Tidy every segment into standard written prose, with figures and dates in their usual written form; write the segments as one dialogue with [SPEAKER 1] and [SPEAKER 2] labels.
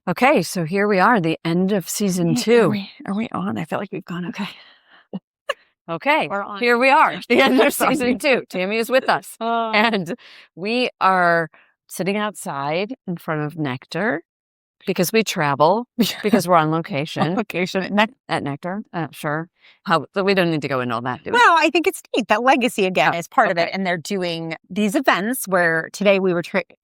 [SPEAKER 1] Okay, so here we are, the end of season
[SPEAKER 2] Are
[SPEAKER 1] 2.
[SPEAKER 2] we on? I feel like we've gone okay.
[SPEAKER 1] Okay,
[SPEAKER 2] We're on.
[SPEAKER 1] here we are, the end of season 2. Tammy is with us. And we are sitting outside in front of Nectar because we travel, because we're on location at Nectar. Sure. We don't need to go into all that, do we?
[SPEAKER 2] Well, I think it's neat. That legacy, again, is part of it.
[SPEAKER 1] okay.
[SPEAKER 2] And they're doing these events where today we were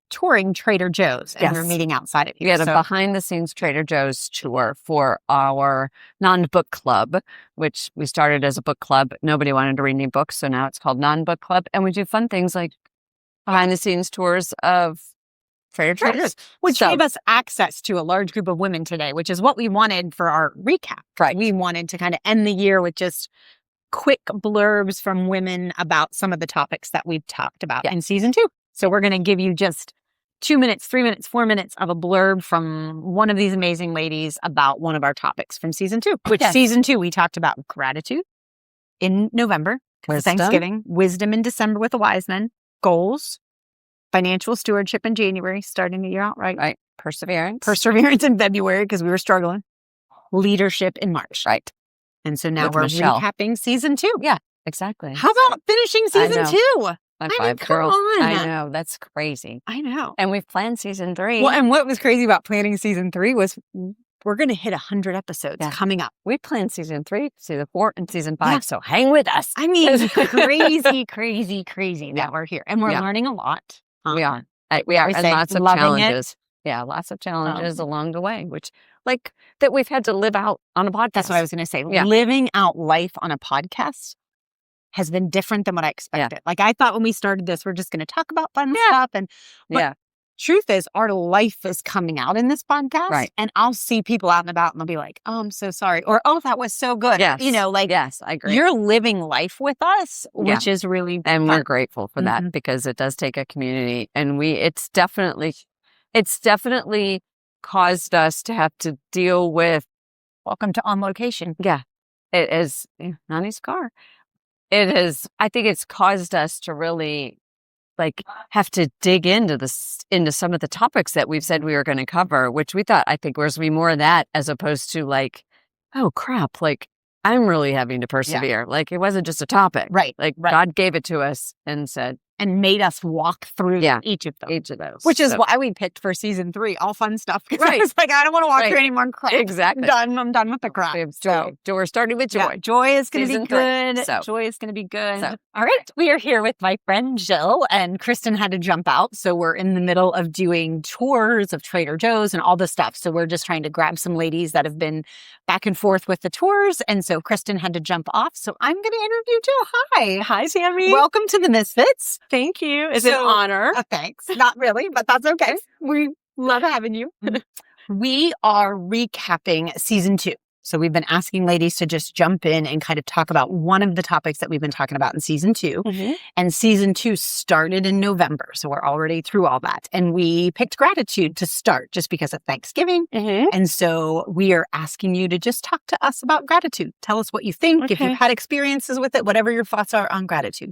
[SPEAKER 2] touring Trader Joe's and we were
[SPEAKER 1] Yes.
[SPEAKER 2] meeting outside of
[SPEAKER 1] We
[SPEAKER 2] here.
[SPEAKER 1] had a behind-the-scenes Trader Joe's tour for our non-book club, which we started as a book club. Nobody wanted to read any books, so now it's called non-book club. And we do fun things like behind-the-scenes tours of Trader Joe's.
[SPEAKER 2] Which gave us access to a large group of women today, which is what we wanted for our recap.
[SPEAKER 1] Right.
[SPEAKER 2] We wanted to kind of end the year with just quick blurbs from women about some of the topics that we've talked about in season 2. So we're going to give you just 2 minutes, 3 minutes, 4 minutes of a blurb from one of these amazing ladies about one of our topics from season 2, which season 2, we talked about gratitude in November, Thanksgiving, wisdom in December with the wise men, goals, financial stewardship in January, starting the year out right.
[SPEAKER 1] Right. Perseverance
[SPEAKER 2] in February because we were struggling. Leadership in March.
[SPEAKER 1] Right.
[SPEAKER 2] And so now
[SPEAKER 1] With
[SPEAKER 2] we're
[SPEAKER 1] Michelle.
[SPEAKER 2] recapping season 2.
[SPEAKER 1] Yeah, exactly.
[SPEAKER 2] How about finishing season 2?
[SPEAKER 1] High
[SPEAKER 2] I
[SPEAKER 1] five,
[SPEAKER 2] mean, come
[SPEAKER 1] girls.
[SPEAKER 2] on.
[SPEAKER 1] I know. That's crazy.
[SPEAKER 2] I know.
[SPEAKER 1] And we've planned season 3.
[SPEAKER 2] Well, and what was crazy about planning season 3 was we're going to hit 100 episodes coming up.
[SPEAKER 1] We planned season 3, season 4, and season 5. So hang with us.
[SPEAKER 2] I mean, crazy that we're here. And we're learning a lot.
[SPEAKER 1] We are. We are. And lots of
[SPEAKER 2] loving
[SPEAKER 1] challenges. Yeah, lots of challenges along the way, which that we've had to live out on a podcast.
[SPEAKER 2] That's what I was going to say.
[SPEAKER 1] Yeah.
[SPEAKER 2] Living out life on a podcast has been different than what I expected. Like I thought when we started this, we're just going to talk about fun stuff. But truth is, our life is coming out in this podcast.
[SPEAKER 1] Right.
[SPEAKER 2] And I'll see people out and about and they'll be like, oh, I'm so sorry. Or, oh, that was so good.
[SPEAKER 1] Yes.
[SPEAKER 2] Yes,
[SPEAKER 1] I agree.
[SPEAKER 2] You're living life with us, which is really
[SPEAKER 1] and
[SPEAKER 2] fun.
[SPEAKER 1] we're grateful for that because it does take a community. And it's definitely caused us to have to deal with.
[SPEAKER 2] Welcome to On Location.
[SPEAKER 1] Yeah. It is Nani's car. It is, I think it's caused us to really have to dig into some of the topics that we've said we were going to cover, which we thought, I think, was going to be more of that as opposed to oh crap, I'm really having to persevere. It wasn't just a topic.
[SPEAKER 2] Right.
[SPEAKER 1] God gave it to us and said,
[SPEAKER 2] and made us walk through each of them.
[SPEAKER 1] Each of those.
[SPEAKER 2] Which is why we picked for season 3, all fun stuff.
[SPEAKER 1] Right.
[SPEAKER 2] It's I don't want to walk through any more crap.
[SPEAKER 1] Exactly.
[SPEAKER 2] I'm done with the crap.
[SPEAKER 1] So we're starting with joy.
[SPEAKER 2] Yeah, joy is going to
[SPEAKER 1] Season
[SPEAKER 2] be good.
[SPEAKER 1] 3. So.
[SPEAKER 2] Joy is going to be good.
[SPEAKER 1] So.
[SPEAKER 2] All right. We are here with my friend Jill, and Kristen had to jump out. So we're in the middle of doing tours of Trader Joe's and all this stuff. So we're just trying to grab some ladies that have been back and forth with the tours. And so Kristen had to jump off. So I'm going to interview Jill. Hi.
[SPEAKER 3] Hi, Tammy.
[SPEAKER 2] Welcome to the Misfits.
[SPEAKER 3] Thank you. It's an honor.
[SPEAKER 2] Thanks. Not really, but that's okay. We love having you. We are recapping season 2. So we've been asking ladies to just jump in and kind of talk about one of the topics that we've been talking about in season 2. And season 2 started in November. So we're already through all that. And we picked gratitude to start just because of Thanksgiving. And so we are asking you to just talk to us about gratitude. Tell us what you think, if you've had experiences with it, whatever your thoughts are on gratitude.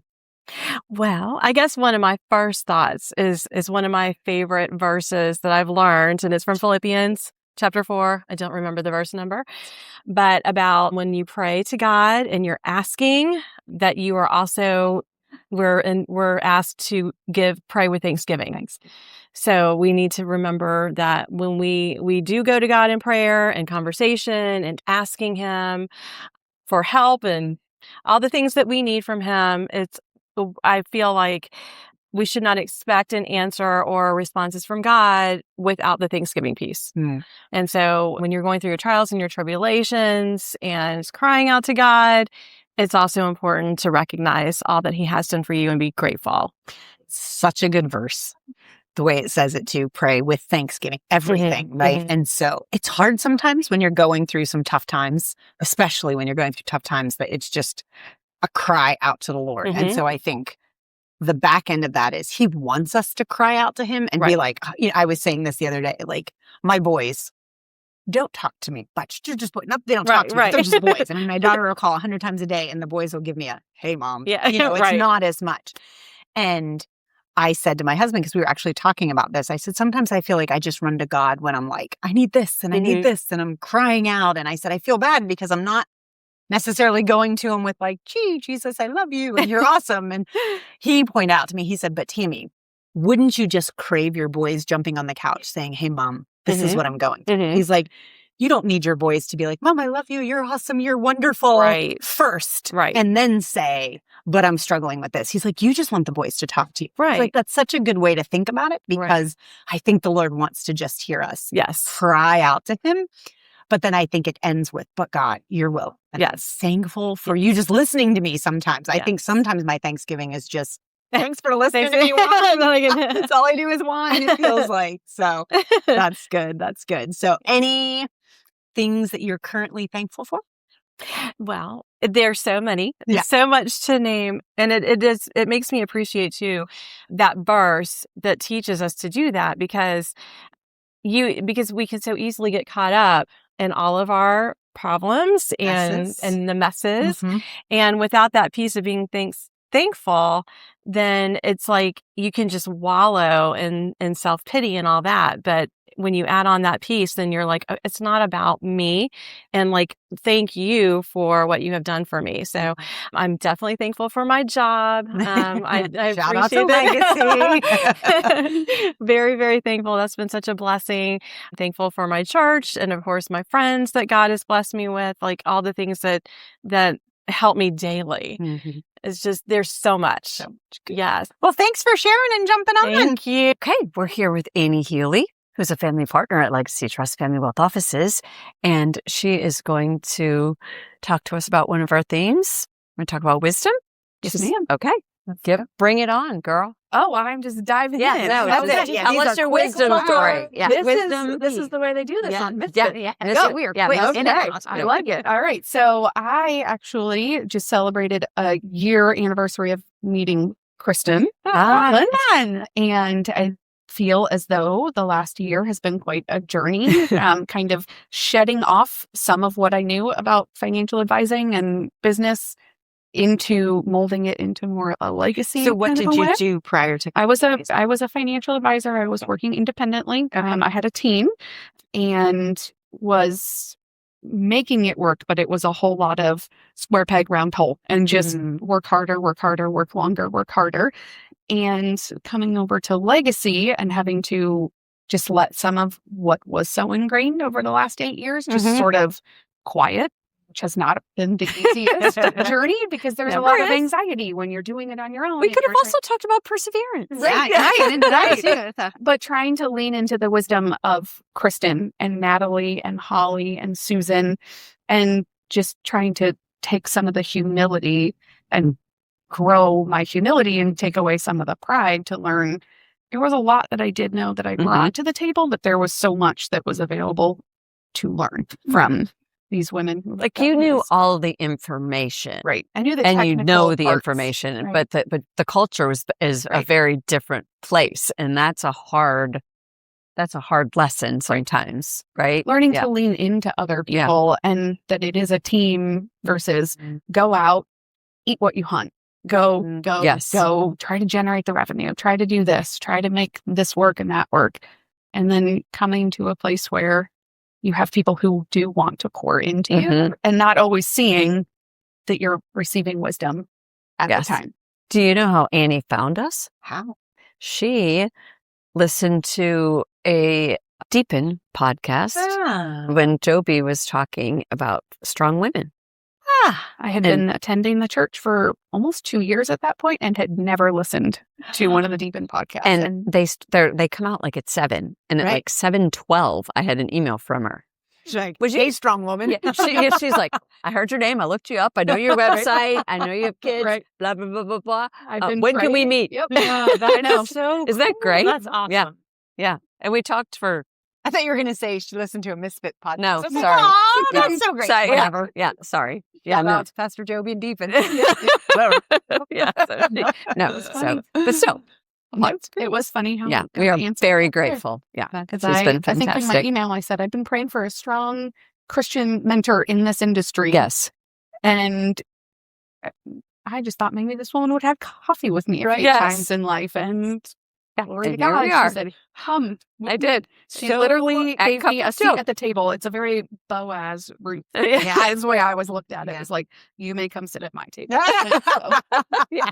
[SPEAKER 3] Well, I guess one of my first thoughts is one of my favorite verses that I've learned, and it's from Philippians chapter 4. I don't remember the verse number, but about when you pray to God and you're asking that you are also, we're asked to pray with thanksgiving. So we need to remember that when we do go to God in prayer and conversation and asking Him for help and all the things that we need from Him, I feel like we should not expect an answer or responses from God without the Thanksgiving piece. And so when you're going through your trials and your tribulations and crying out to God, it's also important to recognize all that He has done for you and be grateful.
[SPEAKER 2] Such a good verse. The way it says it to pray with thanksgiving, everything, right? And so it's hard sometimes when you're going through some tough times, especially when you're going through tough times, that it's just a cry out to the Lord. And so I think the back end of that is He wants us to cry out to Him and be like, I was saying this the other day, my boys don't talk to me much. They're just boys. Not they don't talk to me. They're just boys. I mean, my daughter will call 100 times a day and the boys will give me a, hey, Mom.
[SPEAKER 3] Yeah.
[SPEAKER 2] It's not as much. And I said to my husband, because we were actually talking about this, I said, sometimes I feel like I just run to God when I'm like, I need this and I need this, and I'm crying out. And I said, I feel bad because I'm not necessarily going to him with like, gee, Jesus, I love you and you're awesome. And he pointed out to me, he said, but Tammy, wouldn't you just crave your boys jumping on the couch saying, hey, Mom, this is what I'm going through? He's like, you don't need your boys to be like, Mom, I love you. You're awesome. You're wonderful first.
[SPEAKER 3] Right.
[SPEAKER 2] And then say, but I'm struggling with this. He's like, you just want the boys to talk to you.
[SPEAKER 3] Right.
[SPEAKER 2] He's like, that's such a good way to think about it, because I think the Lord wants to just hear us cry out to him. But then I think it ends with, but God, your will. And I'm thankful for you just listening to me sometimes. I think sometimes my Thanksgiving is just, thanks for listening to me. That's all I do is whine, it feels like. So that's good. That's good. So any things that you're currently thankful for?
[SPEAKER 3] Well, there's so many,
[SPEAKER 2] Yeah.
[SPEAKER 3] so much to name. And it makes me appreciate too, that verse that teaches us to do that, because we can so easily get caught up in all of our problems and the messes. And without that piece of being thankful, then it's like you can just wallow in self-pity and all that. But when you add on that piece, then you're like, oh, it's not about me. And like, thank you for what you have done for me. So I'm definitely thankful for my job. I
[SPEAKER 2] Shout out
[SPEAKER 3] appreciate
[SPEAKER 2] to
[SPEAKER 3] Legacy. Very, very thankful. That's been such a blessing. I'm thankful for my church and of course my friends that God has blessed me with, like all the things that help me daily. It's just, there's so much. Yes.
[SPEAKER 2] Well, thanks for sharing and jumping on.
[SPEAKER 3] Thank you.
[SPEAKER 1] Okay, we're here with Amy Healy, who's a family partner at Legacy Trust Family Wealth Offices, and she is going to talk to us about one of our themes. We're going to talk about wisdom.
[SPEAKER 2] Yes, ma'am.
[SPEAKER 1] Okay, bring it on, girl.
[SPEAKER 4] Oh, I'm just diving in.
[SPEAKER 1] That's it.
[SPEAKER 2] Yeah,
[SPEAKER 1] Tell us your wisdom story. Yeah,
[SPEAKER 4] This is the way they do this on Misfit.
[SPEAKER 1] We are quick.
[SPEAKER 4] I like it. All right. So I actually just celebrated a year anniversary of meeting Kristen.
[SPEAKER 2] Fun.
[SPEAKER 4] And I feel as though the last year has been quite a journey, kind of shedding off some of what I knew about financial advising and business into molding it into more a legacy.
[SPEAKER 2] So what
[SPEAKER 4] kind of
[SPEAKER 2] did
[SPEAKER 4] a
[SPEAKER 2] you
[SPEAKER 4] way.
[SPEAKER 2] do prior to?
[SPEAKER 4] I was a financial advisor. I was working independently. I had a team and was making it work, but it was a whole lot of square peg, round hole, and just work harder, work longer, work harder. And coming over to Legacy and having to just let some of what was so ingrained over the last 8 years just sort of quiet, which has not been the easiest journey, because there's a lot of anxiety when you're doing it on your own.
[SPEAKER 1] We could have also talked about perseverance.
[SPEAKER 4] But trying to lean into the wisdom of Kristen and Natalie and Holly and Susan, and just trying to take some of the humility and grow my humility and take away some of the pride to learn. There was a lot that I did know that I brought to the table, but there was so much that was available to learn from these women.
[SPEAKER 1] Like you knew all the information.
[SPEAKER 4] Right. I knew the
[SPEAKER 1] and you know the
[SPEAKER 4] parts,
[SPEAKER 1] information,
[SPEAKER 4] right.
[SPEAKER 1] but the culture is a very different place. And that's a hard lesson sometimes, right?
[SPEAKER 4] Learning to lean into other people and that it is a team versus go out, eat what you hunt. Go, try to generate the revenue, try to do this, try to make this work and that work. And then coming to a place where you have people who do want to pour into you and not always seeing that you're receiving wisdom at the time.
[SPEAKER 1] Do you know how Annie found us?
[SPEAKER 2] How?
[SPEAKER 1] She listened to a Deepen podcast when Joby was talking about strong women.
[SPEAKER 4] I had been attending the church for almost 2 years at that point and had never listened to one of the Deepen podcasts.
[SPEAKER 1] And they come out like at 7, and at like 7:12, I had an email from her.
[SPEAKER 2] She's like, "Hey, strong woman."
[SPEAKER 1] Yeah, she's like, "I heard your name. I looked you up. I know your website. I know you have kids. Blah blah blah blah blah. When can we meet?"
[SPEAKER 4] Yep. I know.
[SPEAKER 1] So isn't that great?
[SPEAKER 3] That's awesome.
[SPEAKER 1] Yeah. And we talked for.
[SPEAKER 2] I thought you were going to say she listened to a Misfit podcast.
[SPEAKER 1] No,
[SPEAKER 2] I'm
[SPEAKER 1] sorry.
[SPEAKER 2] Like, oh, that's so great.
[SPEAKER 1] Sorry,
[SPEAKER 2] Whatever.
[SPEAKER 1] Yeah, sorry.
[SPEAKER 2] Yeah,
[SPEAKER 1] no.
[SPEAKER 2] it's Pastor Joby and Deepen.
[SPEAKER 1] But still.
[SPEAKER 4] It was funny how
[SPEAKER 1] we are very grateful. Yeah,
[SPEAKER 4] because
[SPEAKER 1] it's been fantastic.
[SPEAKER 4] I think in my email I said I've been praying for a strong Christian mentor in this industry.
[SPEAKER 1] Yes,
[SPEAKER 4] and I just thought maybe this woman would have coffee with me a
[SPEAKER 3] Right.
[SPEAKER 4] few
[SPEAKER 3] Yes.
[SPEAKER 4] times in life. And glory to
[SPEAKER 1] And here
[SPEAKER 4] God,
[SPEAKER 1] we
[SPEAKER 4] she
[SPEAKER 1] are.
[SPEAKER 4] said,
[SPEAKER 1] I did.
[SPEAKER 4] She
[SPEAKER 1] So,
[SPEAKER 4] literally
[SPEAKER 1] at
[SPEAKER 4] gave
[SPEAKER 1] cup
[SPEAKER 4] me
[SPEAKER 1] of
[SPEAKER 4] a seat
[SPEAKER 1] joe.
[SPEAKER 4] at the table. It's a very Boaz route.
[SPEAKER 3] Yeah.
[SPEAKER 4] That's the way I always looked at it.
[SPEAKER 2] Yeah.
[SPEAKER 4] It was like, you may come sit at my table.
[SPEAKER 2] Yeah,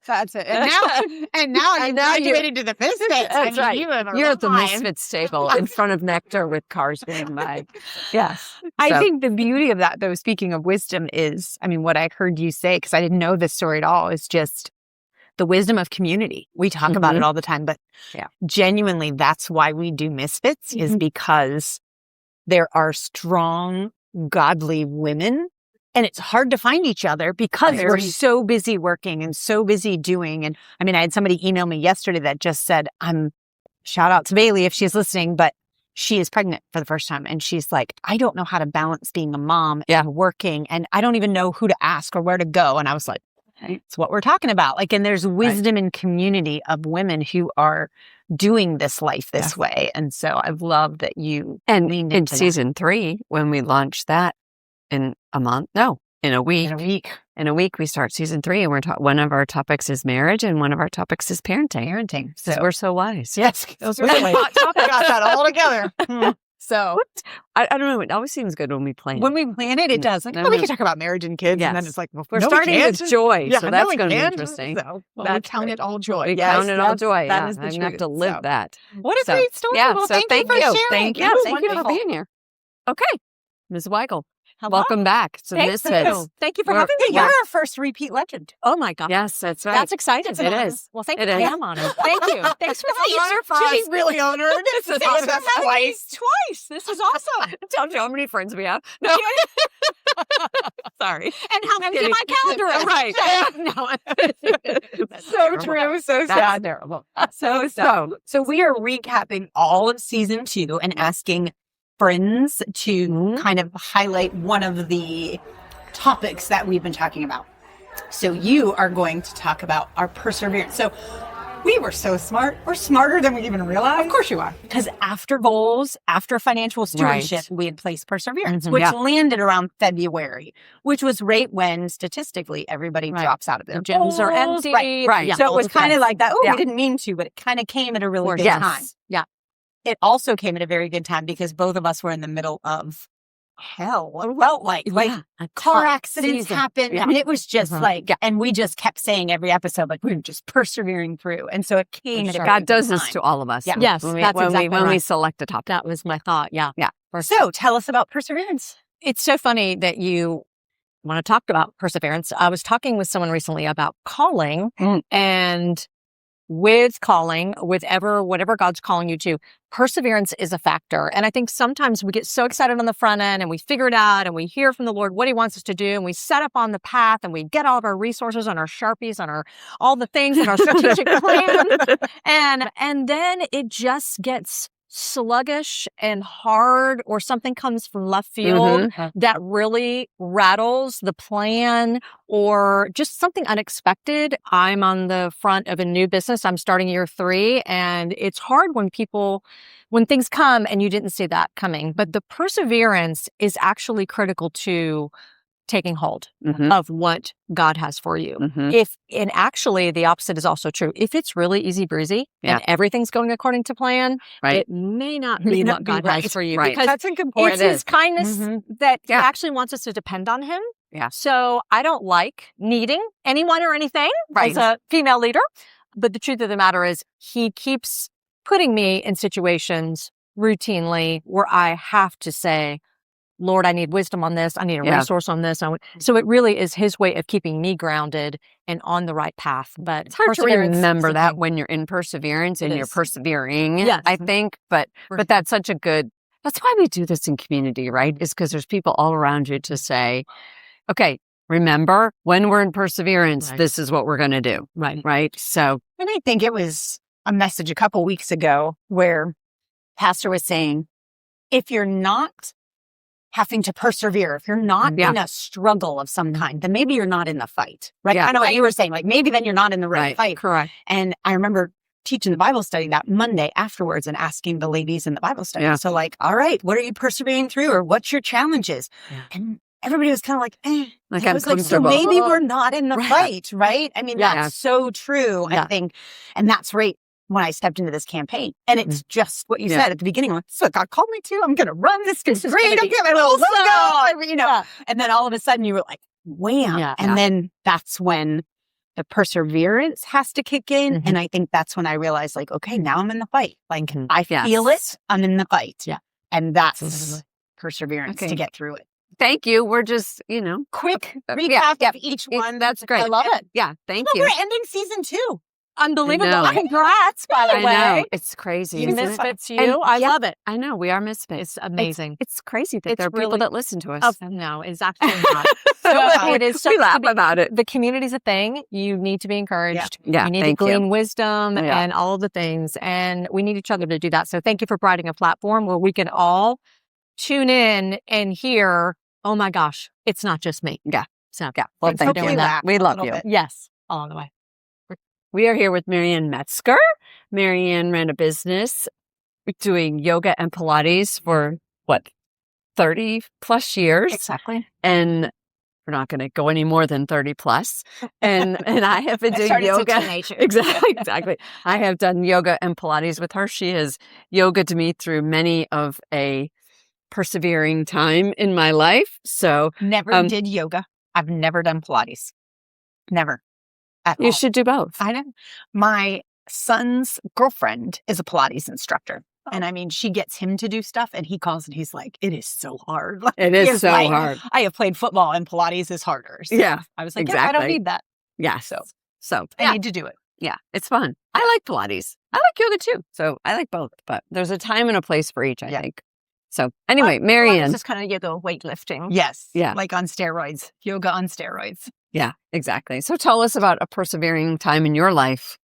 [SPEAKER 2] that's it. And now you
[SPEAKER 3] now you-
[SPEAKER 2] graduated to the Misfits.
[SPEAKER 3] That's right.
[SPEAKER 1] You're at the Misfits table in front of Nectar with cars going by.
[SPEAKER 3] Yes.
[SPEAKER 2] I
[SPEAKER 1] So-
[SPEAKER 2] think the beauty of that, though, speaking of wisdom, is, I mean, what I heard you say, because I didn't know this story at all, is just the wisdom of community. We talk about it all the time, but
[SPEAKER 1] Yeah.
[SPEAKER 2] genuinely, that's why we do Misfits, is because there are strong, godly women. And it's hard to find each other because we're
[SPEAKER 4] Very.
[SPEAKER 2] so busy working and so busy doing. And I mean, I had somebody email me yesterday that just said, shout out to Bailey if she's listening, but she is pregnant for the first time. And she's like, I don't know how to balance being a mom and working. And I don't even know who to ask or where to go. And I was like, it's what we're talking about. Like, and there's wisdom and community of women who are doing this life this way. And so I've loved that you
[SPEAKER 1] And
[SPEAKER 2] leaned
[SPEAKER 1] in
[SPEAKER 2] into that.
[SPEAKER 1] season 3, when we launch that in a week. In a week, we start season 3, and one of our topics is marriage, and one of our topics is parenting.
[SPEAKER 2] So
[SPEAKER 1] We're so wise.
[SPEAKER 2] yes, those are the hot topics. Got that all together. So
[SPEAKER 1] I don't know. It always seems good when we plan.
[SPEAKER 2] when we plan it, it does. Like,
[SPEAKER 1] No,
[SPEAKER 2] oh, we
[SPEAKER 1] no.
[SPEAKER 2] can talk about marriage and kids, and then
[SPEAKER 1] Yes.
[SPEAKER 2] it's like, well,
[SPEAKER 1] We're
[SPEAKER 2] no, we
[SPEAKER 1] starting
[SPEAKER 2] can't.
[SPEAKER 1] with joy,
[SPEAKER 2] Yeah,
[SPEAKER 1] so
[SPEAKER 2] no,
[SPEAKER 1] that's
[SPEAKER 2] we
[SPEAKER 1] going to be
[SPEAKER 2] can't.
[SPEAKER 1] interesting.
[SPEAKER 2] So
[SPEAKER 4] Well,
[SPEAKER 2] that's
[SPEAKER 4] count
[SPEAKER 2] great.
[SPEAKER 4] it all joy.
[SPEAKER 2] Yes,
[SPEAKER 1] Count it all
[SPEAKER 2] that's-
[SPEAKER 1] joy.
[SPEAKER 2] that
[SPEAKER 1] Yeah,
[SPEAKER 2] is the
[SPEAKER 1] I'm going to have to
[SPEAKER 2] truth.
[SPEAKER 1] live
[SPEAKER 2] So,
[SPEAKER 1] that.
[SPEAKER 2] what a
[SPEAKER 1] So,
[SPEAKER 2] great story.
[SPEAKER 1] Yeah,
[SPEAKER 2] Well,
[SPEAKER 1] so
[SPEAKER 2] thank you for sharing.
[SPEAKER 1] Thank
[SPEAKER 2] It
[SPEAKER 1] you.
[SPEAKER 2] was
[SPEAKER 1] Thank you for
[SPEAKER 2] wonderful.
[SPEAKER 1] being here. Okay. Ms. Weigel,
[SPEAKER 2] Hello.
[SPEAKER 1] welcome back. So
[SPEAKER 3] Thank
[SPEAKER 1] this
[SPEAKER 3] you.
[SPEAKER 1] is.
[SPEAKER 3] Thank you for
[SPEAKER 1] We're-
[SPEAKER 3] having me.
[SPEAKER 2] You're
[SPEAKER 3] here.
[SPEAKER 2] our first repeat legend.
[SPEAKER 3] Oh my God.
[SPEAKER 1] Yes, that's right.
[SPEAKER 3] That's exciting.
[SPEAKER 1] It is.
[SPEAKER 3] Well, thank
[SPEAKER 1] It
[SPEAKER 3] you.
[SPEAKER 1] is.
[SPEAKER 3] I am honored. Thank you. Thanks for the honor for us.
[SPEAKER 2] She's really honored.
[SPEAKER 3] This is
[SPEAKER 2] Thanks
[SPEAKER 3] awesome.
[SPEAKER 2] for having me.
[SPEAKER 3] Twice. This is awesome.
[SPEAKER 1] Tell you how many friends we have. No. Sorry.
[SPEAKER 3] And how empty my calendar is.
[SPEAKER 1] Right.
[SPEAKER 2] No. So true. So
[SPEAKER 1] That's
[SPEAKER 2] sad.
[SPEAKER 1] terrible.
[SPEAKER 2] So we are recapping all of season 2 and asking friends to
[SPEAKER 1] Mhm.
[SPEAKER 2] kind of highlight one of the topics that we've been talking about. So you are going to talk about our perseverance. So we were so smart. We're smarter than we even realized.
[SPEAKER 4] Of course you are.
[SPEAKER 2] Because after goals, after financial stewardship, we had placed perseverance,
[SPEAKER 1] Mhm.
[SPEAKER 2] which
[SPEAKER 1] Yeah.
[SPEAKER 2] landed around February, which was right when statistically everybody
[SPEAKER 1] Right.
[SPEAKER 2] drops out of their
[SPEAKER 3] Gyms are
[SPEAKER 2] goals.
[SPEAKER 3] empty.
[SPEAKER 2] Right.
[SPEAKER 1] Yeah.
[SPEAKER 2] So it was kind of like that. Oh,
[SPEAKER 1] Yeah.
[SPEAKER 2] we didn't mean to, but it kind of came at a really good
[SPEAKER 1] Yes.
[SPEAKER 2] time.
[SPEAKER 3] Yeah.
[SPEAKER 2] It also came at a very good time because both of us were in the middle of hell. It felt like
[SPEAKER 1] A
[SPEAKER 2] car
[SPEAKER 1] tough
[SPEAKER 2] accidents
[SPEAKER 1] season.
[SPEAKER 2] happened.
[SPEAKER 1] Yeah.
[SPEAKER 2] And it was just
[SPEAKER 1] Mhm.
[SPEAKER 2] like, and we just kept saying every episode, like, we were just persevering through. And so it came at a very
[SPEAKER 1] God does
[SPEAKER 2] good
[SPEAKER 1] this
[SPEAKER 2] time.
[SPEAKER 1] to all of us.
[SPEAKER 2] Yeah.
[SPEAKER 3] Yes,
[SPEAKER 1] when we,
[SPEAKER 3] that's
[SPEAKER 1] when
[SPEAKER 3] exactly
[SPEAKER 1] we, when we
[SPEAKER 3] right.
[SPEAKER 1] select a topic.
[SPEAKER 3] That was my thought. Yeah.
[SPEAKER 1] Yeah.
[SPEAKER 2] So tell us about perseverance.
[SPEAKER 3] It's so funny that you want to talk about perseverance. I was talking with someone recently about calling and with calling, whatever God's calling you to, perseverance is a factor. And I think sometimes we get so excited on the front end and we figure it out and we hear from the Lord what he wants us to do. And we set up on the path and we get all of our resources on our Sharpies, on all the things in our strategic plan. And then it just gets sluggish and hard, or something comes from left field that really rattles the plan, or just something unexpected. I'm on the front of a new business. I'm starting year 3, and it's hard when things come and you didn't see that coming. But the perseverance is actually critical to taking hold of what God has for you. And actually the opposite is also true. If it's really easy breezy and everything's going according to plan,
[SPEAKER 1] Right.
[SPEAKER 3] it may not be what God has for you.
[SPEAKER 1] Right.
[SPEAKER 3] Because
[SPEAKER 2] That's a good point.
[SPEAKER 3] it's his kindness that
[SPEAKER 1] Yeah.
[SPEAKER 3] actually wants us to depend on him.
[SPEAKER 1] Yeah.
[SPEAKER 3] So I don't like needing anyone or anything as a female leader. But the truth of the matter is he keeps putting me in situations routinely where I have to say, Lord, I need wisdom on this. I need a
[SPEAKER 1] Yeah.
[SPEAKER 3] resource on this. So it really is his way of keeping me grounded and on the right path. But
[SPEAKER 1] It's hard to
[SPEAKER 3] perseverance
[SPEAKER 1] remember
[SPEAKER 3] is the
[SPEAKER 1] that
[SPEAKER 3] thing.
[SPEAKER 1] when you're in perseverance and
[SPEAKER 3] It
[SPEAKER 1] you're
[SPEAKER 3] is.
[SPEAKER 1] persevering,
[SPEAKER 3] Yes.
[SPEAKER 1] I think. But that's such a good, that's why we do this in community, right? Is because there's people all around you to say, okay, remember when we're in perseverance,
[SPEAKER 3] Right.
[SPEAKER 1] this is what we're going to do. Right. So,
[SPEAKER 2] And I think it was a message a couple weeks ago where pastor was saying, if you're not having to persevere, if you're not
[SPEAKER 1] Yeah.
[SPEAKER 2] in a struggle of some kind, then maybe you're not in the fight, right?
[SPEAKER 1] Yeah.
[SPEAKER 2] I know what you were saying, like maybe then you're not in the right fight.
[SPEAKER 1] Correct.
[SPEAKER 2] And I remember teaching the Bible study that Monday afterwards and asking the ladies in the Bible study.
[SPEAKER 1] Yeah.
[SPEAKER 2] So like, all right, what are you persevering through, or what's your challenges?
[SPEAKER 1] Yeah.
[SPEAKER 2] And everybody was kind of like,
[SPEAKER 1] Like,
[SPEAKER 2] I was like, so
[SPEAKER 1] uncomfortable.
[SPEAKER 2] maybe we're not in the
[SPEAKER 3] Right.
[SPEAKER 2] fight, right? I mean,
[SPEAKER 1] Yeah.
[SPEAKER 2] that's so true,
[SPEAKER 1] Yeah.
[SPEAKER 2] I think. And that's right when I stepped into this campaign. And it's just what you
[SPEAKER 1] Yeah.
[SPEAKER 2] said at the beginning. Like, so God called me to, I'm going to run this. This is
[SPEAKER 3] gonna
[SPEAKER 2] great.
[SPEAKER 3] be
[SPEAKER 2] I'm getting my little
[SPEAKER 3] awesome.
[SPEAKER 2] logo, you know. And then all of a sudden you were like, wham.
[SPEAKER 1] Yeah.
[SPEAKER 2] And then that's when the perseverance has to kick in.
[SPEAKER 1] Mhm.
[SPEAKER 2] And I think that's when I realized, like, okay, now I'm in the fight. Like,
[SPEAKER 1] Mhm.
[SPEAKER 2] I feel
[SPEAKER 1] Yes.
[SPEAKER 2] it. I'm in the fight.
[SPEAKER 1] Yeah.
[SPEAKER 2] And that's
[SPEAKER 1] Absolutely.
[SPEAKER 2] perseverance
[SPEAKER 1] Okay.
[SPEAKER 2] to get through it.
[SPEAKER 1] Thank you. We're just,
[SPEAKER 2] Quick
[SPEAKER 1] yeah,
[SPEAKER 2] recap
[SPEAKER 1] yeah.
[SPEAKER 2] of each one.
[SPEAKER 1] That's great.
[SPEAKER 3] I love it.
[SPEAKER 1] Yeah. Thank
[SPEAKER 2] Well,
[SPEAKER 1] you.
[SPEAKER 2] we're ending season 2.
[SPEAKER 3] Unbelievable.
[SPEAKER 1] know.
[SPEAKER 3] Congrats, by the
[SPEAKER 1] I
[SPEAKER 3] way.
[SPEAKER 1] know. It's crazy.
[SPEAKER 3] You
[SPEAKER 1] isn't it?
[SPEAKER 3] misfits you.
[SPEAKER 1] And
[SPEAKER 3] I
[SPEAKER 1] yeah,
[SPEAKER 3] love it.
[SPEAKER 1] I know. We are misfits.
[SPEAKER 3] It's amazing.
[SPEAKER 1] It's crazy that
[SPEAKER 3] It's
[SPEAKER 1] there are people
[SPEAKER 3] really-
[SPEAKER 1] that listen to us.
[SPEAKER 3] Oh, no, it's actually not.
[SPEAKER 1] So
[SPEAKER 3] It is so
[SPEAKER 1] we laugh
[SPEAKER 3] to be-
[SPEAKER 1] about it.
[SPEAKER 3] The community's a thing. You need to be encouraged.
[SPEAKER 1] Yeah.
[SPEAKER 3] You need to
[SPEAKER 1] Thank
[SPEAKER 3] glean
[SPEAKER 1] you.
[SPEAKER 3] wisdom
[SPEAKER 1] Yeah.
[SPEAKER 3] and all of the things. And we need each other to do that. So thank you for providing a platform where we can all tune in and hear, oh my gosh, it's not just me.
[SPEAKER 1] Yeah.
[SPEAKER 3] So
[SPEAKER 1] Yeah. Well,
[SPEAKER 3] Thanks for
[SPEAKER 1] thank
[SPEAKER 3] doing
[SPEAKER 1] you.
[SPEAKER 3] that.
[SPEAKER 1] We love
[SPEAKER 2] little
[SPEAKER 1] you.
[SPEAKER 2] bit.
[SPEAKER 3] yes, along the way.
[SPEAKER 1] We are here with Marianne Metzger. Marianne ran a business doing yoga and Pilates for 30 plus years.
[SPEAKER 3] Exactly.
[SPEAKER 1] And we're not going to go any more than 30 plus. And I have been doing yoga. Exactly. I have done yoga and Pilates with her. She has yogaed me through many of a persevering time in my life. So
[SPEAKER 2] Never did yoga. I've never done Pilates. Never. At
[SPEAKER 1] you
[SPEAKER 2] all.
[SPEAKER 1] should do both.
[SPEAKER 2] I know. My son's girlfriend is a Pilates instructor. And I mean, she gets him to do stuff and he calls and he's like, it is so hard. Like,
[SPEAKER 1] It
[SPEAKER 2] he
[SPEAKER 1] is so
[SPEAKER 2] like,
[SPEAKER 1] hard.
[SPEAKER 2] I have played football and Pilates is harder. So
[SPEAKER 1] Yeah,
[SPEAKER 2] I was like, yeah, I don't
[SPEAKER 1] exactly.
[SPEAKER 2] need that.
[SPEAKER 1] Yeah.
[SPEAKER 2] So
[SPEAKER 1] So
[SPEAKER 2] I
[SPEAKER 1] yeah,
[SPEAKER 2] need to do it.
[SPEAKER 1] yeah, it's fun. I like Pilates. I like yoga too. So I like both, but there's a time and a place for each, I
[SPEAKER 2] Yeah.
[SPEAKER 1] think. So anyway, Marianne.
[SPEAKER 3] It's kind of yoga weightlifting.
[SPEAKER 2] Yes.
[SPEAKER 1] Yeah.
[SPEAKER 2] Like on steroids. Yoga on steroids.
[SPEAKER 1] Yeah, exactly. So tell us about a persevering time in your life.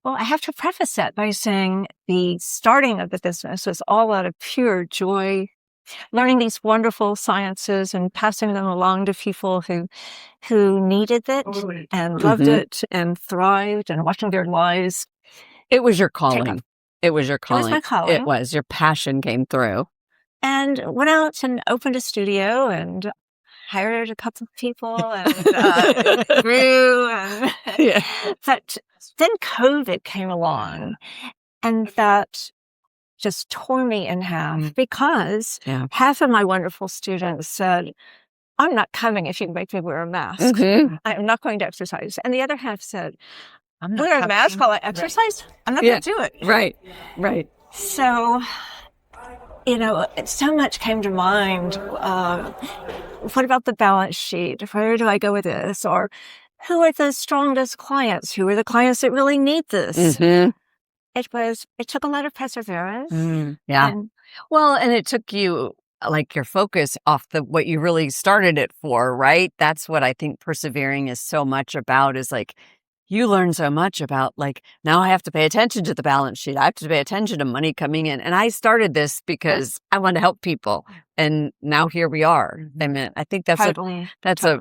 [SPEAKER 5] Well, I have to preface that by saying the starting of the business was all out of pure joy, learning these wonderful sciences and passing them along to people who needed it and loved
[SPEAKER 1] Mhm.
[SPEAKER 5] it and thrived and watching their lives.
[SPEAKER 1] It was your
[SPEAKER 5] off.
[SPEAKER 1] calling. It was your
[SPEAKER 5] It was
[SPEAKER 1] calling.
[SPEAKER 5] my calling.
[SPEAKER 1] It was. Your passion came through.
[SPEAKER 5] And went out and opened a studio and hired a couple of people and grew. And
[SPEAKER 1] Yeah.
[SPEAKER 5] But then COVID came along and that just tore me in half because
[SPEAKER 1] Yeah.
[SPEAKER 5] half of my wonderful students said, I'm not coming if you make me wear a mask.
[SPEAKER 1] Mhm.
[SPEAKER 5] I'm not going to exercise. And the other half said,
[SPEAKER 2] I'm not
[SPEAKER 5] wear a
[SPEAKER 2] coming.
[SPEAKER 5] mask while I exercise? I'm not
[SPEAKER 1] Yeah.
[SPEAKER 5] going to do it.
[SPEAKER 1] Right. Right.
[SPEAKER 5] So, so much came to mind. What about the balance sheet? Where do I go with this? Or who are the strongest clients? Who are the clients that really need this?
[SPEAKER 1] Mhm.
[SPEAKER 5] It took a lot of perseverance.
[SPEAKER 1] Yeah.
[SPEAKER 5] And
[SPEAKER 1] Well, and it took you like your focus off what you really started it for, right? That's what I think persevering is so much about is like you learn so much about like now I have to pay attention to the balance sheet. I have to pay attention to money coming in. And I started this because I want to help people. And now here we are. I mean, I think that's
[SPEAKER 5] totally.
[SPEAKER 1] a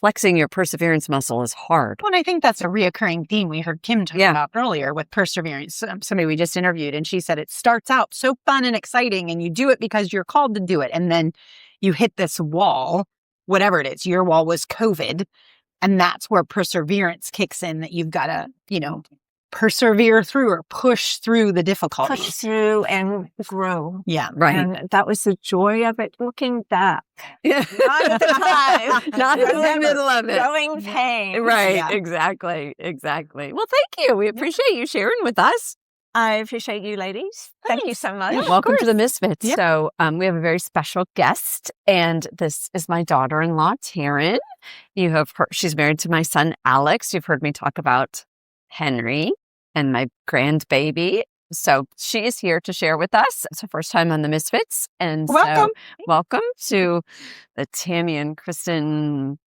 [SPEAKER 1] flexing your perseverance muscle is hard.
[SPEAKER 2] Well, and I think that's a reoccurring theme we heard Kim talk
[SPEAKER 1] Yeah.
[SPEAKER 2] about earlier with perseverance. Somebody we just interviewed, and she said it starts out so fun and exciting, and you do it because you're called to do it. And then you hit this wall, whatever it is. Your wall was COVID. And that's where perseverance kicks in, that you've got to, persevere through or push through the difficulties.
[SPEAKER 5] Push through and grow.
[SPEAKER 2] Yeah.
[SPEAKER 1] Right.
[SPEAKER 5] And that was the joy of it. Looking back,
[SPEAKER 1] Yeah.
[SPEAKER 5] not at the time,
[SPEAKER 1] Not in the
[SPEAKER 5] Remember,
[SPEAKER 1] middle of it.
[SPEAKER 5] growing pain.
[SPEAKER 1] Right.
[SPEAKER 2] Yeah.
[SPEAKER 1] Exactly. Well, thank you. We appreciate you sharing with us.
[SPEAKER 5] I appreciate you, ladies. Thank you so much.
[SPEAKER 1] Yeah, welcome to the Misfits.
[SPEAKER 2] Yeah.
[SPEAKER 1] So we have a very special guest, and this is my daughter-in-law, Taryn. You have heard, she's married to my son, Alex. You've heard me talk about Henry and my grandbaby. So she is here to share with us. It's her first time on the Misfits. And
[SPEAKER 2] Welcome.
[SPEAKER 1] So welcome to the Tammy and Kristen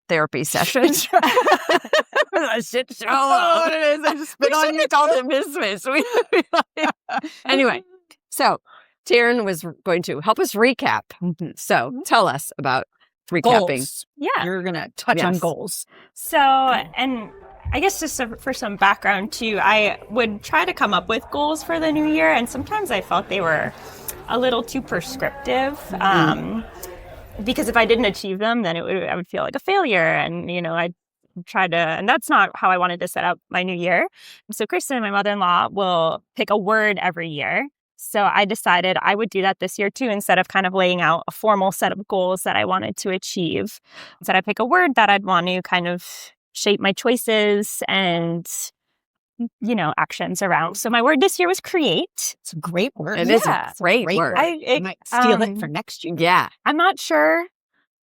[SPEAKER 1] therapy session. A shit show. Oh, it is. I just spit on you. Call it Misfits. Anyway, so Taryn was going to help us recap. So tell us about recapping.
[SPEAKER 2] Goals.
[SPEAKER 5] Yeah.
[SPEAKER 2] You're going to touch on
[SPEAKER 1] Yes.
[SPEAKER 2] goals.
[SPEAKER 6] So, and I guess just for some background too, I would try to come up with goals for the new year, and sometimes I felt they were a little too prescriptive. because if I didn't achieve them, then I would feel like a failure. And, I'd try to, and that's not how I wanted to set up my new year. So Kristen, my mother-in-law, will pick a word every year. So I decided I would do that this year too, instead of kind of laying out a formal set of goals that I wanted to achieve. Instead, I pick a word that I'd want to kind of shape my choices and, actions around. So my word this year was create.
[SPEAKER 2] It's a great word.
[SPEAKER 1] It is a great word.
[SPEAKER 2] I might steal it for next year.
[SPEAKER 1] Yeah.
[SPEAKER 6] I'm not sure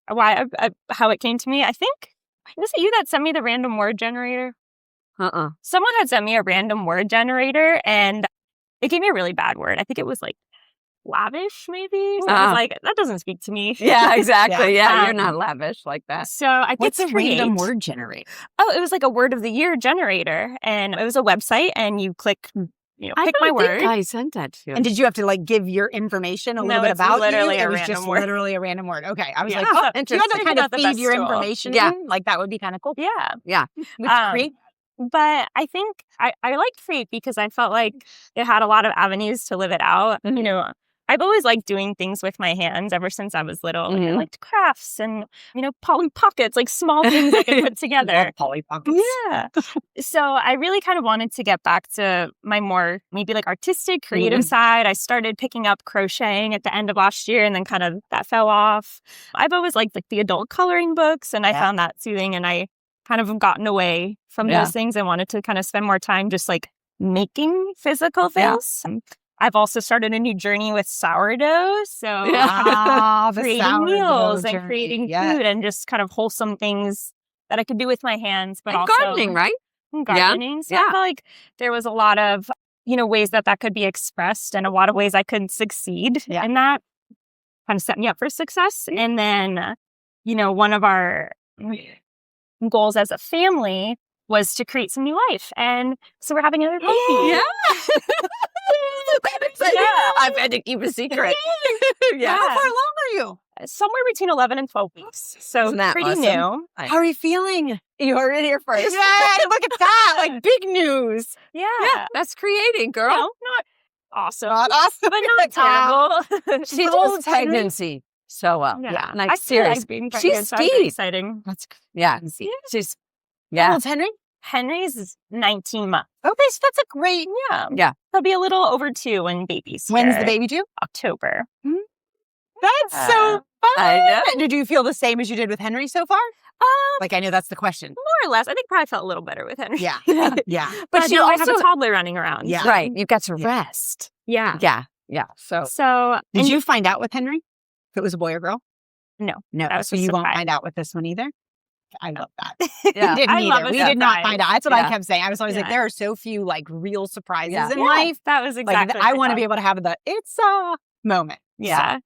[SPEAKER 6] why how it came to me. I think, was it you that sent me the random word generator? Someone had sent me a random word generator and it gave me a really bad word. I think it was like lavish, maybe. So I was like, that doesn't speak to me.
[SPEAKER 1] Yeah, exactly.
[SPEAKER 2] Yeah.
[SPEAKER 1] You're not lavish like that.
[SPEAKER 6] So I
[SPEAKER 2] What's a
[SPEAKER 6] get
[SPEAKER 2] random word generator?
[SPEAKER 6] Oh, it was like a word of the year generator, and it was a website, and you click, pick my word.
[SPEAKER 1] I sent that to you.
[SPEAKER 2] And did you have to give your information a little bit
[SPEAKER 6] it's
[SPEAKER 2] about
[SPEAKER 6] literally
[SPEAKER 2] you?
[SPEAKER 6] a
[SPEAKER 2] It was
[SPEAKER 6] random
[SPEAKER 2] just
[SPEAKER 6] word.
[SPEAKER 2] literally a random word. Okay, I was like,
[SPEAKER 6] Yeah.
[SPEAKER 2] oh, you had to
[SPEAKER 6] Interesting.
[SPEAKER 2] kind of
[SPEAKER 6] Not the
[SPEAKER 2] feed
[SPEAKER 6] best
[SPEAKER 2] your
[SPEAKER 6] tool.
[SPEAKER 2] information.
[SPEAKER 1] Yeah.
[SPEAKER 2] in. That would be kind of cool.
[SPEAKER 6] Yeah.
[SPEAKER 2] Which is great.
[SPEAKER 6] But I think I liked create because I felt like it had a lot of avenues to live it out. I've always liked doing things with my hands ever since I was little. Like I liked crafts and, Polly Pockets, like small things I could put together.
[SPEAKER 2] Polly Pockets.
[SPEAKER 6] Yeah. So I really kind of wanted to get back to my more maybe artistic, creative side. I started picking up crocheting at the end of last year and then kind of that fell off. I've always liked the adult coloring books and I found that soothing and I kind of gotten away from those things and wanted to kind of spend more time just making physical things. Yeah. I've also started a new journey with sourdough. So creating meals and creating food and just kind of wholesome things that I could do with my hands, but
[SPEAKER 1] and
[SPEAKER 6] also
[SPEAKER 1] gardening, right?
[SPEAKER 6] Gardening. Yeah. So I felt like there was a lot of, ways that could be expressed and a lot of ways I could succeed. Yeah. And that kind of set me up for success. And then, one of our goals as a family was to create some new life. And so we're having another baby.
[SPEAKER 1] Yeah. I've had to keep a secret.
[SPEAKER 2] How far along are you?
[SPEAKER 6] Somewhere between 11 and 12 weeks. So pretty
[SPEAKER 1] awesome?
[SPEAKER 6] New.
[SPEAKER 2] How are you feeling?
[SPEAKER 1] You heard it here first.
[SPEAKER 2] Yay, look at that. Big news.
[SPEAKER 6] Yeah.
[SPEAKER 1] That's creating, girl.
[SPEAKER 6] Not awesome.
[SPEAKER 2] Not awesome.
[SPEAKER 6] But not terrible.
[SPEAKER 1] She holds pregnancy so well.
[SPEAKER 6] Yeah.
[SPEAKER 1] Like, seriously.
[SPEAKER 6] Being pregnant,
[SPEAKER 1] She's
[SPEAKER 6] so that's pretty
[SPEAKER 1] deep.
[SPEAKER 6] exciting.
[SPEAKER 2] That's
[SPEAKER 1] She's,
[SPEAKER 2] How old's Henry?
[SPEAKER 6] Henry's is 19 months.
[SPEAKER 2] Okay, so that's a great.
[SPEAKER 6] Yeah. He'll be a little over 2 when baby's
[SPEAKER 2] When's
[SPEAKER 6] here.
[SPEAKER 2] the baby due?
[SPEAKER 6] October.
[SPEAKER 2] That's so fun.
[SPEAKER 1] I know.
[SPEAKER 2] Did you feel the same as you did with Henry so far? I know that's the question.
[SPEAKER 6] More or less. I think probably felt a little better with Henry.
[SPEAKER 2] Yeah. Yeah.
[SPEAKER 6] But
[SPEAKER 1] you
[SPEAKER 6] I
[SPEAKER 1] also
[SPEAKER 6] have a toddler running around.
[SPEAKER 2] Yeah.
[SPEAKER 1] right. You've got to rest.
[SPEAKER 6] Yeah.
[SPEAKER 1] Yeah. So
[SPEAKER 2] Did you find out with Henry if it was a boy or girl?
[SPEAKER 6] No.
[SPEAKER 2] No.
[SPEAKER 6] That was
[SPEAKER 2] So
[SPEAKER 6] a
[SPEAKER 2] you won't
[SPEAKER 6] surprise.
[SPEAKER 2] find out with this one either? I love that.
[SPEAKER 1] Yeah.
[SPEAKER 2] We didn't
[SPEAKER 6] I love
[SPEAKER 2] either.
[SPEAKER 6] a
[SPEAKER 2] We did not
[SPEAKER 6] surprise.
[SPEAKER 2] find out. That's what I
[SPEAKER 1] Yeah.
[SPEAKER 2] kept saying. I was always like,
[SPEAKER 6] Yeah.
[SPEAKER 2] there are so few real surprises in
[SPEAKER 6] Yeah,
[SPEAKER 2] life.
[SPEAKER 6] that was exactly
[SPEAKER 2] I
[SPEAKER 6] what
[SPEAKER 2] want to be
[SPEAKER 6] thought.
[SPEAKER 2] able to have the it's a moment.
[SPEAKER 6] Yeah.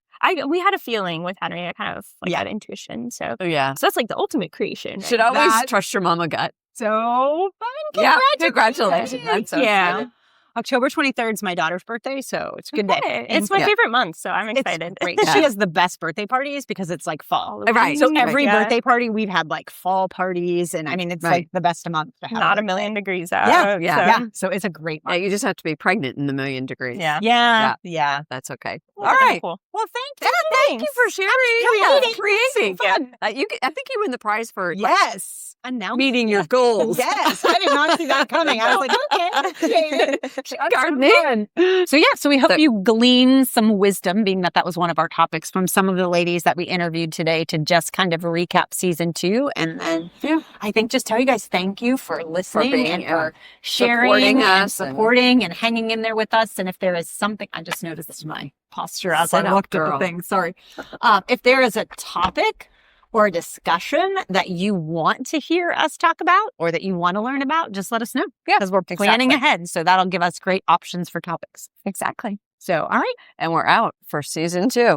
[SPEAKER 6] We had a feeling with Henry. I kind of had intuition. So
[SPEAKER 1] yeah.
[SPEAKER 6] that's the ultimate creation. Right?
[SPEAKER 1] Should always
[SPEAKER 2] That-
[SPEAKER 1] trust your mama gut.
[SPEAKER 2] So fun.
[SPEAKER 1] Yeah. Congratulations. I'm so
[SPEAKER 6] Yeah.
[SPEAKER 1] excited.
[SPEAKER 2] October 23rd is my daughter's birthday, so it's a good day.
[SPEAKER 6] Okay. It's my
[SPEAKER 1] Yeah.
[SPEAKER 6] favorite month, so I'm
[SPEAKER 2] It's
[SPEAKER 6] excited.
[SPEAKER 2] great.
[SPEAKER 1] Yeah.
[SPEAKER 2] She has the best birthday parties because it's fall.
[SPEAKER 1] Right.
[SPEAKER 2] So
[SPEAKER 1] Right.
[SPEAKER 2] every
[SPEAKER 6] Yeah.
[SPEAKER 2] birthday party we've had fall parties, and I mean it's
[SPEAKER 1] Right.
[SPEAKER 2] the best month to have.
[SPEAKER 6] Not
[SPEAKER 2] a
[SPEAKER 6] a million degrees out.
[SPEAKER 2] Yeah,
[SPEAKER 1] yeah.
[SPEAKER 6] So,
[SPEAKER 2] So it's a great
[SPEAKER 1] Yeah,
[SPEAKER 2] month.
[SPEAKER 1] you just have to be pregnant in the 1,000,000 degrees.
[SPEAKER 6] Yeah.
[SPEAKER 2] Yeah.
[SPEAKER 1] That's okay.
[SPEAKER 6] Well,
[SPEAKER 1] All right.
[SPEAKER 6] Cool.
[SPEAKER 2] Well, thank
[SPEAKER 1] Thank you for sharing. Creating.
[SPEAKER 2] Fun.
[SPEAKER 1] I think you win the prize for
[SPEAKER 2] Yes. Announce
[SPEAKER 1] meeting your goals.
[SPEAKER 2] Yes, I did not see that coming. I was like, okay.
[SPEAKER 1] Gardening.
[SPEAKER 2] So we hope
[SPEAKER 1] So-
[SPEAKER 2] you glean some wisdom, being that was one of our topics from some of the ladies that we interviewed today to just kind of recap season 2. And then I think just tell you guys thank you for listening
[SPEAKER 1] being,
[SPEAKER 2] and
[SPEAKER 1] yeah,
[SPEAKER 2] for sharing
[SPEAKER 1] supporting
[SPEAKER 2] and
[SPEAKER 1] us and-
[SPEAKER 2] supporting and hanging in there with us. And if there is something, I just noticed my posture as
[SPEAKER 1] Sit
[SPEAKER 2] I
[SPEAKER 1] up,
[SPEAKER 2] looked at
[SPEAKER 1] girl.
[SPEAKER 2] the thing. Sorry. If there is a topic or a discussion that you want to hear us talk about or that you want to learn about, just let us know.
[SPEAKER 1] Yeah,
[SPEAKER 2] Because we're planning ahead. So that'll give us great options for topics.
[SPEAKER 1] Exactly.
[SPEAKER 2] So, all right.
[SPEAKER 1] And we're out for season 2.